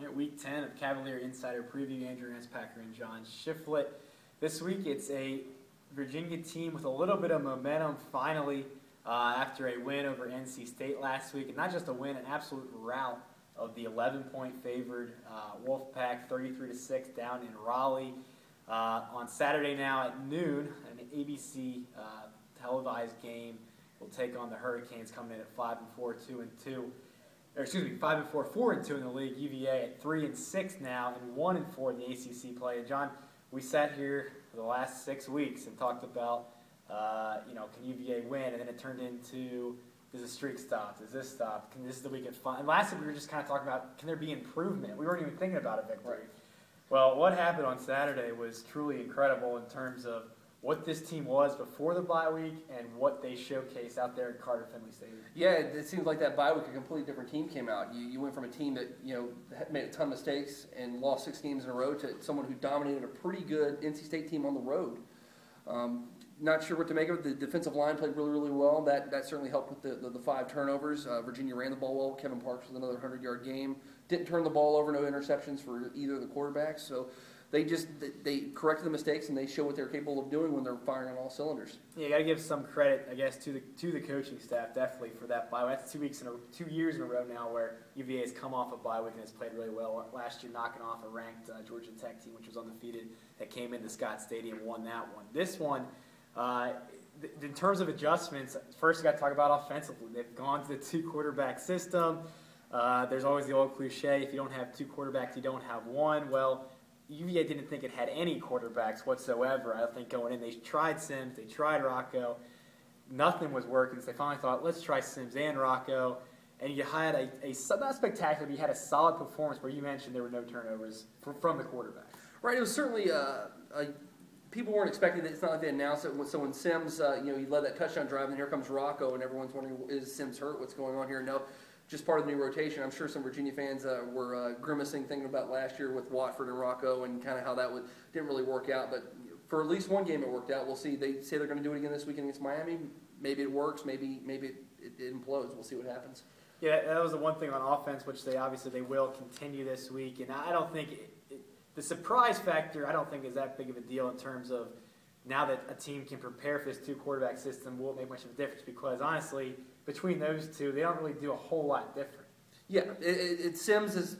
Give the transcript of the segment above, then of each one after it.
At Week 10 of Cavalier Insider Preview, Andrew Ramspacher and John Shifflett. This week it's a Virginia team with a little bit of momentum finally after a win over NC State last week. And not just a win, an absolute rout of the 11-point favored Wolfpack, 33-6 down in Raleigh. On Saturday now at noon, an ABC televised game will take on the Hurricanes, coming in at 5-4, 2-2. Or excuse me, 5-4, 4-2 in the league. UVA at 3-6 now, and 1-4 in the ACC play. And John, we sat here for the last 6 weeks and talked about, can UVA win? And then it turned into, does the streak stop? Does this stop? This is the week of fun. And last week we were just kind of talking about, can there be improvement? We weren't even thinking about a victory. Right. Well, what happened on Saturday was truly incredible in terms of what this team was before the bye week and what they showcased out there at Carter Finley Stadium. Yeah, it seems like that bye week a completely different team came out. You went from a team that had made a ton of mistakes and lost 6 games in a row to someone who dominated a pretty good NC State team on the road. Not sure what to make of it. The defensive line played really, really well. That certainly helped with the 5 turnovers. Virginia ran the ball well. Kevin Parks with another 100-yard game. Didn't turn the ball over, no interceptions for either of the quarterbacks. So they corrected the mistakes, and they show what they're capable of doing when they're firing on all cylinders. Yeah, you got to give some credit, I guess, to the coaching staff definitely for that bye. That's 2 years in a row now where UVA has come off a bye week and has played really well. Last year, knocking off a ranked Georgia Tech team, which was undefeated, that came into Scott Stadium, won that one. This one, in terms of adjustments, first you got to talk about offensively. They've gone to the 2-quarterback system. There's always the old cliche: if you don't have 2 quarterbacks, you don't have one. Well, UVA didn't think it had any quarterbacks whatsoever. I think going in, they tried Sims, they tried Rocco. Nothing was working, so they finally thought, let's try Sims and Rocco. And you had not spectacular, but you had a solid performance where you mentioned there were no turnovers from the quarterback. Right, it was certainly people weren't expecting it. It's not like they announced it. So when Sims, he led that touchdown drive, and here comes Rocco, and everyone's wondering, is Sims hurt? What's going on here? No. Just part of the new rotation. I'm sure some Virginia fans were grimacing, thinking about last year with Watford and Rocco and kind of how that didn't really work out. But for at least one game it worked out. We'll see. They say they're going to do it again this weekend against Miami. Maybe it works. Maybe it implodes. We'll see what happens. Yeah, that was the one thing on offense, which they will continue this week. And I don't think the surprise factor, I don't think is that big of a deal in terms of now that a team can prepare for this 2-quarterback system won't make much of a difference, because honestly, between those two, they don't really do a whole lot different. Yeah, Sims is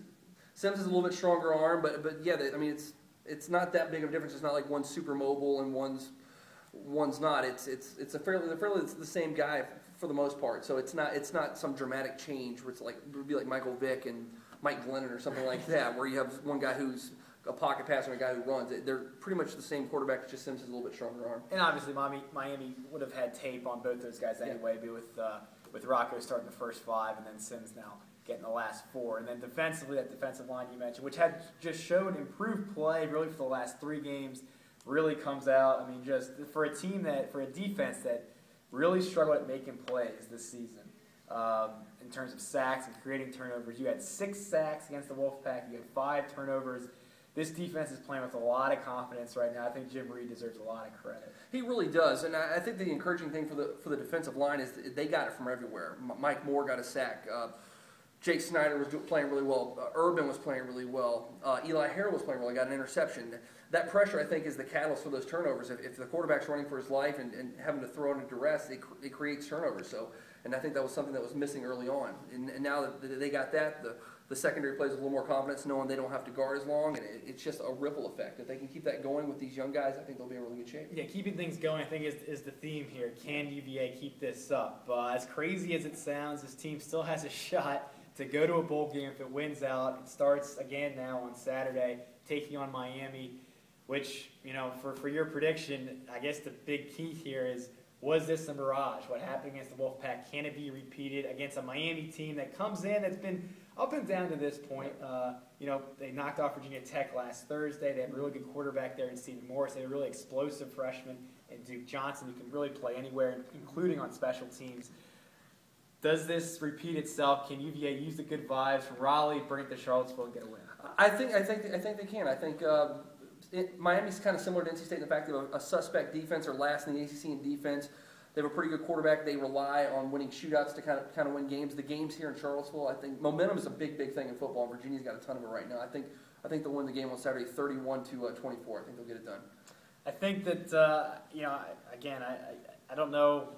a little bit stronger arm, but yeah, it's not that big of a difference. It's not like one's super mobile and one's not. It's fairly the same guy for the most part. So it's not some dramatic change where it would be like Michael Vick and Mike Glennon or something like that, where you have one guy who's a pocket passer and a guy who runs. They're pretty much the same quarterback, just Sims has a little bit stronger arm. And obviously Miami would have had tape on both those guys anyway, but with Rocco starting the first 5 and then Sims now getting the last 4. And then defensively, that defensive line you mentioned, which had just showed improved play really for the last 3 games, really comes out. I mean, just for a defense that really struggled at making plays this season in terms of sacks and creating turnovers. You had 6 sacks against the Wolfpack. You had 5 turnovers. This defense is playing with a lot of confidence right now. I think Jim Reed deserves a lot of credit. He really does, and I think the encouraging thing for the defensive line is they got it from everywhere. Mike Moore got a sack. Jake Snyder was playing really well. Urban was playing really well. Eli Harrell was playing really well. Got an interception. That pressure, I think, is the catalyst for those turnovers. If the quarterback's running for his life and having to throw under duress, it creates turnovers. And I think that was something that was missing early on. And now that they got that, the secondary plays with a little more confidence, knowing they don't have to guard as long, and it's just a ripple effect. If they can keep that going with these young guys, I think they'll be in really good shape. Yeah, keeping things going, I think, is the theme here. Can UVA keep this up? As crazy as it sounds, this team still has a shot to go to a bowl game if it wins out. It starts again now on Saturday, taking on Miami, which, for your prediction, I guess the big key here is, was this a mirage? What happened against the Wolfpack? Can it be repeated against a Miami team that comes in that's been up and down to this point? They knocked off Virginia Tech last Thursday. They have a really good quarterback there in Stephen Morris. They have a really explosive freshman in Duke Johnson who can really play anywhere, including on special teams. Does this repeat itself? Can UVA use the good vibes from Raleigh, bring it to Charlottesville, and get a win? I think they can. I think Miami's kind of similar to NC State in the fact that a suspect defense or last in the ACC in defense. They have a pretty good quarterback. They rely on winning shootouts to kind of win games. The games here in Charlottesville, I think momentum is a big thing in football. Virginia's got a ton of it right now. I think they'll win the game on Saturday, 31-24. I think they'll get it done. I think that again, I don't know.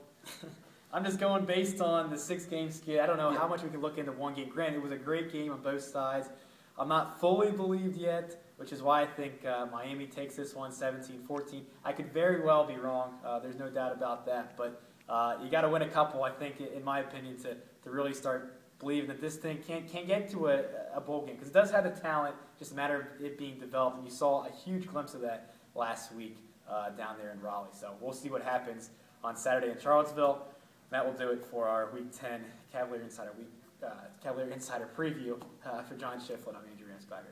I'm just going based on the 6-game skid. I don't know how much we can look into one game. Granted, it was a great game on both sides. I'm not fully believed yet, which is why I think Miami takes this one 17-14. I could very well be wrong. There's no doubt about that. But you got to win a couple, I think, in my opinion, to really start believing that this thing can get to a bowl game. Because it does have the talent, just a matter of it being developed. And you saw a huge glimpse of that last week down there in Raleigh. So we'll see what happens on Saturday in Charlottesville. That will do it for our Week 10 Cavalier Insider preview. For John Shifflett, I'm Andrew Ramspacher.